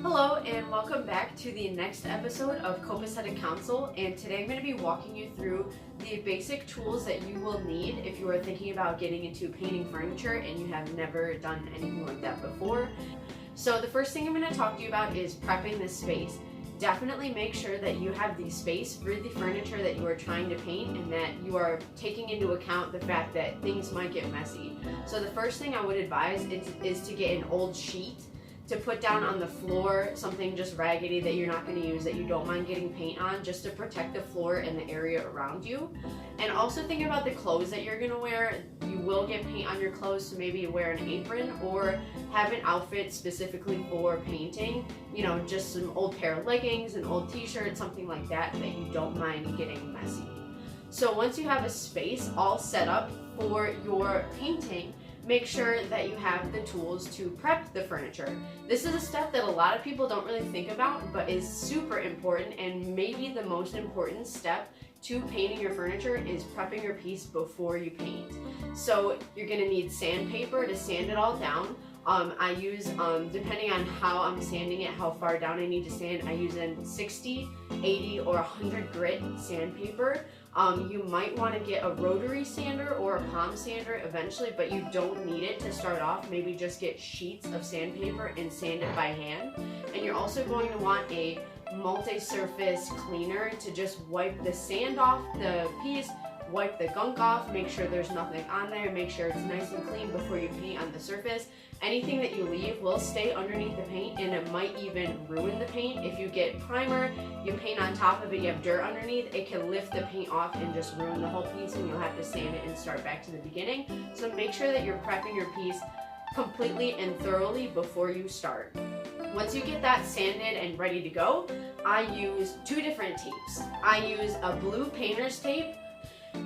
Hello and welcome back to the next episode of Copesetic Counsel, and today I'm going to be walking you through the basic tools that you will need if you are thinking about getting into painting furniture and you have never done anything like that before. So the first thing I'm going to talk to you about is prepping the space. Definitely make sure that you have the space for the furniture that you are trying to paint and that you are taking into account the fact that things might get messy. So the first thing I would advise is to get an old sheet to put down on the floor, something just raggedy that you're not going to use, that you don't mind getting paint on, just to protect the floor and the area around you. And also think about the clothes that you're going to wear. You will get paint on your clothes, so maybe wear an apron or have an outfit specifically for painting. You know, just some old pair of leggings, an old t-shirt, something like that you don't mind getting messy. So once you have a space all set up for your painting, make sure that you have the tools to prep the furniture. This is a step that a lot of people don't really think about, but is super important, and maybe the most important step to painting your furniture is prepping your piece before you paint. So you're gonna need sandpaper to sand it all down. I use, depending on how I'm sanding it, how far down I need to sand, I use a 60, 80, or 100 grit sandpaper. You might want to get a rotary sander or a palm sander eventually, but you don't need it to start off. Maybe just get sheets of sandpaper and sand it by hand. And you're also going to want a multi-surface cleaner to just wipe the sand off the piece, wipe the gunk off, make sure there's nothing on there, make sure it's nice and clean before you paint on the surface. Anything that you leave will stay underneath the paint, and it might even ruin the paint. If you get primer, you paint on top of it, you have dirt underneath, it can lift the paint off and just ruin the whole piece, and you'll have to sand it and start back to the beginning. So make sure that you're prepping your piece completely and thoroughly before you start. Once you get that sanded and ready to go, I use two different tapes. I use a blue painter's tape,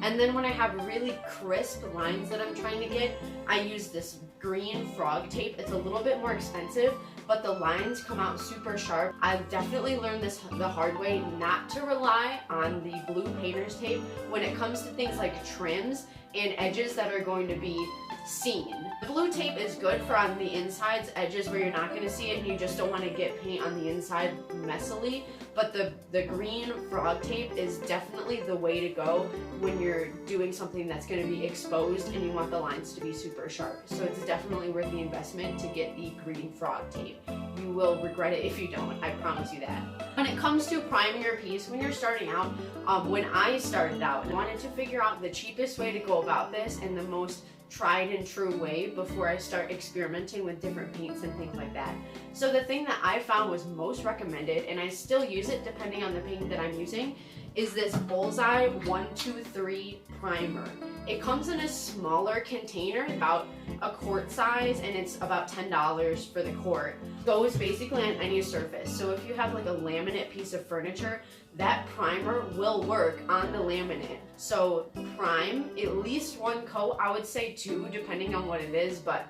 and then when I have really crisp lines that I'm trying to get, I use this green frog tape. It's a little bit more expensive, but the lines come out super sharp. I've definitely learned this the hard way, not to rely on the blue painter's tape when it comes to things like trims and edges that are going to be seen. The blue tape is good for on the insides, edges where you're not going to see it and you just don't want to get paint on the inside messily, but the green frog tape is definitely the way to go when you're doing something that's going to be exposed and you want the lines to be super sharp. So it's definitely worth the investment to get the green frog tape. You will regret it if you don't, I promise you that. When it comes to priming your piece, when you're starting out, when I started out, I wanted to figure out the cheapest way to go about this and the most tried and true way before I start experimenting with different paints and things like that. So the thing that I found was most recommended, and I still use it depending on the paint that I'm using, is this Bullseye 123 primer. It comes in a smaller container, about a quart size, and it's about $10 for the quart. Goes basically on any surface. So if you have like a laminate piece of furniture, that primer will work on the laminate. So prime at least one coat, I would say two depending on what it is, but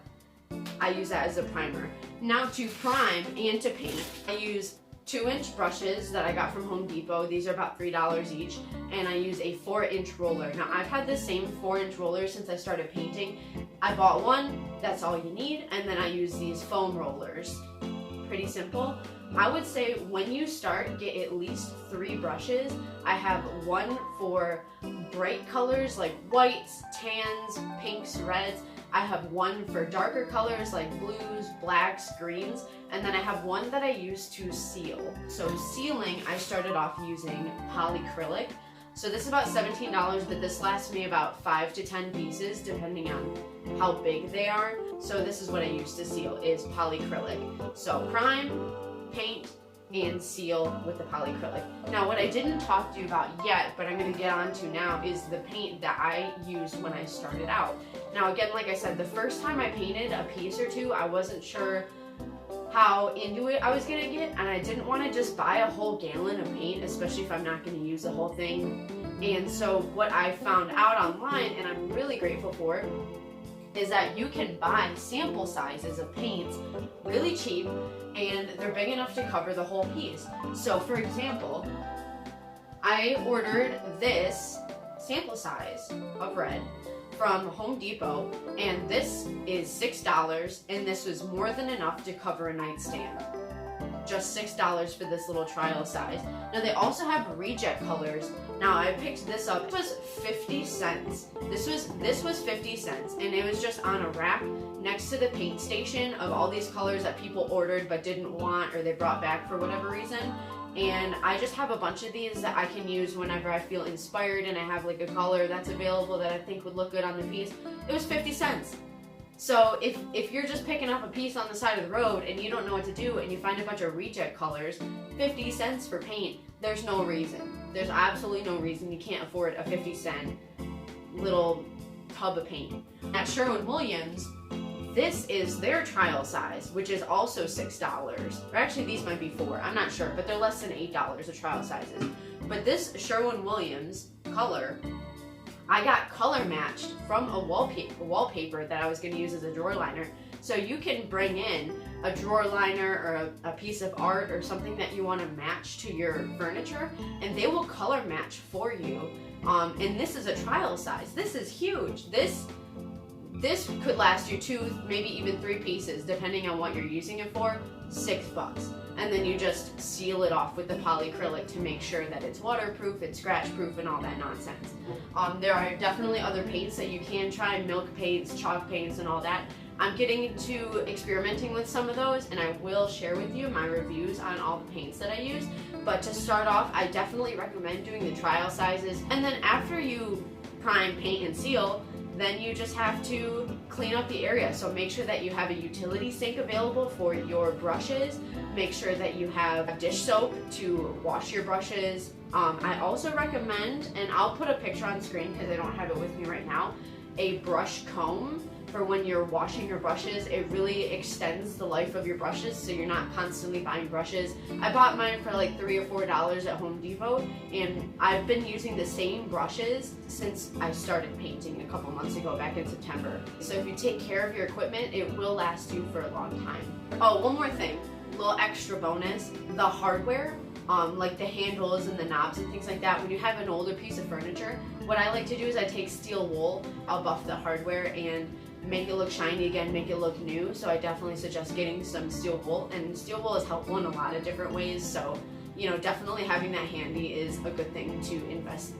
I use that as a primer. Now to prime and to paint, I use 2-inch brushes that I got from Home Depot. These are about $3 each, and I use a 4-inch roller. Now I've had the same 4-inch roller since I started painting. I bought one, that's all you need, and then I use these foam rollers. Pretty simple. I would say when you start, get at least 3 brushes. I have one for bright colors like whites, tans, pinks, reds. I have one for darker colors like blues, blacks, greens, and then I have one that I use to seal. So sealing, I started off using polyacrylic. So this is about $17, but this lasts me about 5 to 10 pieces depending on how big they are. So this is what I use to seal, is polyacrylic. So prime, paint, and seal with the polyacrylic. Now what I didn't talk to you about yet, but I'm going to get on to now, is the paint that I used when I started out. Now again, like I said, the first time I painted a piece or two, I wasn't sure how into it I was going to get, and I didn't want to just buy a whole gallon of paint, especially if I'm not going to use the whole thing. And so what I found out online, and I'm really grateful for, is that you can buy sample sizes of paints really cheap, and they're big enough to cover the whole piece. So for example, I ordered this sample size of red from Home Depot, and this is $6, and this was more than enough to cover a nightstand. just $6 for this little trial size. Now they also have reject colors. Now I picked this up. It was 50 cents. This was 50 cents, and it was just on a rack next to the paint station of all these colors that people ordered but didn't want, or they brought back for whatever reason. And I just have a bunch of these that I can use whenever I feel inspired and I have like a color that's available that I think would look good on the piece. It was 50 cents. So if you're just picking up a piece on the side of the road and you don't know what to do and you find a bunch of reject colors, 50 cents for paint, there's no reason. There's absolutely no reason you can't afford a 50-cent little tub of paint. At Sherwin-Williams, this is their trial size, which is also $6. Or actually, these might be $4. I'm not sure, but they're less than $8 of trial sizes. But this Sherwin-Williams color, I got color matched from a wallpaper that I was going to use as a drawer liner. So you can bring in a drawer liner or a piece of art or something that you want to match to your furniture, and they will color match for you. And this is a trial size. This is huge. This could last you 2, maybe even 3 pieces, depending on what you're using it for. $6. And then you just seal it off with the polyacrylic to make sure that it's waterproof, it's scratch proof, and all that nonsense. There are definitely other paints that you can try, milk paints, chalk paints, and all that. I'm getting into experimenting with some of those, and I will share with you my reviews on all the paints that I use. But to start off, I definitely recommend doing the trial sizes. And then after you prime, paint, and seal, then you just have to clean up the area. So make sure that you have a utility sink available for your brushes. Make sure that you have dish soap to wash your brushes. I also recommend, and I'll put a picture on screen because I don't have it with me right now, a brush comb for when you're washing your brushes. It really extends the life of your brushes, so you're not constantly buying brushes. I bought mine for like $3 or $4 at Home Depot, and I've been using the same brushes since I started painting a couple months ago, back in September. So if you take care of your equipment, it will last you for a long time. Oh, one more thing, little extra bonus, the hardware, like the handles and the knobs and things like that, when you have an older piece of furniture, what I like to do is I take steel wool, I'll buff the hardware and make it look shiny again, make it look new. So I definitely suggest getting some steel wool, and steel wool is helpful in a lot of different ways. So, you know, definitely having that handy is a good thing to invest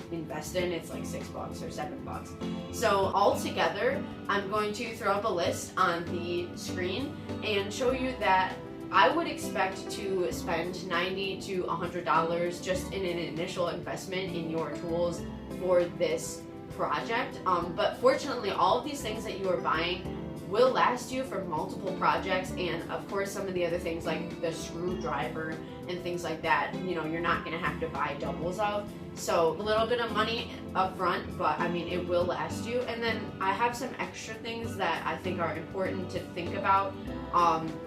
in. It's like $6 or $7. So all together, I'm going to throw up a list on the screen and show you that I would expect to spend $90 to $100 just in an initial investment in your tools for this project. But fortunately, all of these things that you are buying will last you for multiple projects, and of course some of the other things like the screwdriver and things like that, you know, you're not going to have to buy doubles of. So a little bit of money up front, but I mean, it will last you. And then I have some extra things that I think are important to think about.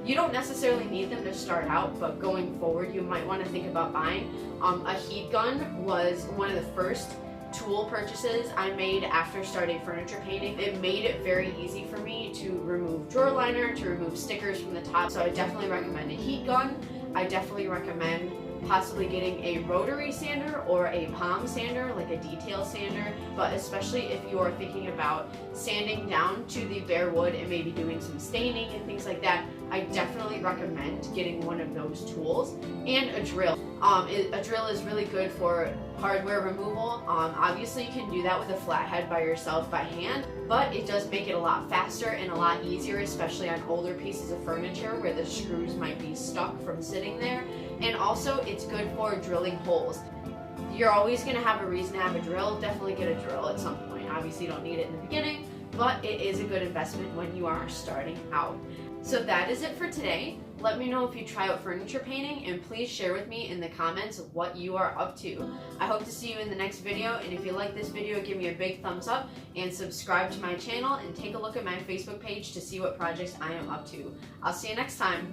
You don't necessarily need them to start out, but going forward you might want to think about buying. A heat gun was one of the first tool purchases I made after starting furniture painting. It made it very easy for me to remove drawer liner, to remove stickers from the top, so I definitely recommend a heat gun. I definitely recommend possibly getting a rotary sander or a palm sander, like a detail sander, but especially if you are thinking about sanding down to the bare wood and maybe doing some staining and things like that, I definitely recommend getting one of those tools. And a drill. A drill is really good for hardware removal. Obviously you can do that with a flathead by yourself by hand, but it does make it a lot faster and a lot easier, especially on older pieces of furniture where the screws might be stuck from sitting there. And also it's good for drilling holes. You're always going to have a reason to have a drill. Definitely get a drill at some point. Obviously you don't need it in the beginning, but it is a good investment when you are starting out. So that is it for today. Let me know if you try out furniture painting, and please share with me in the comments what you are up to. I hope to see you in the next video, and if you like this video, give me a big thumbs up and subscribe to my channel, and take a look at my Facebook page to see what projects I am up to. I'll see you next time.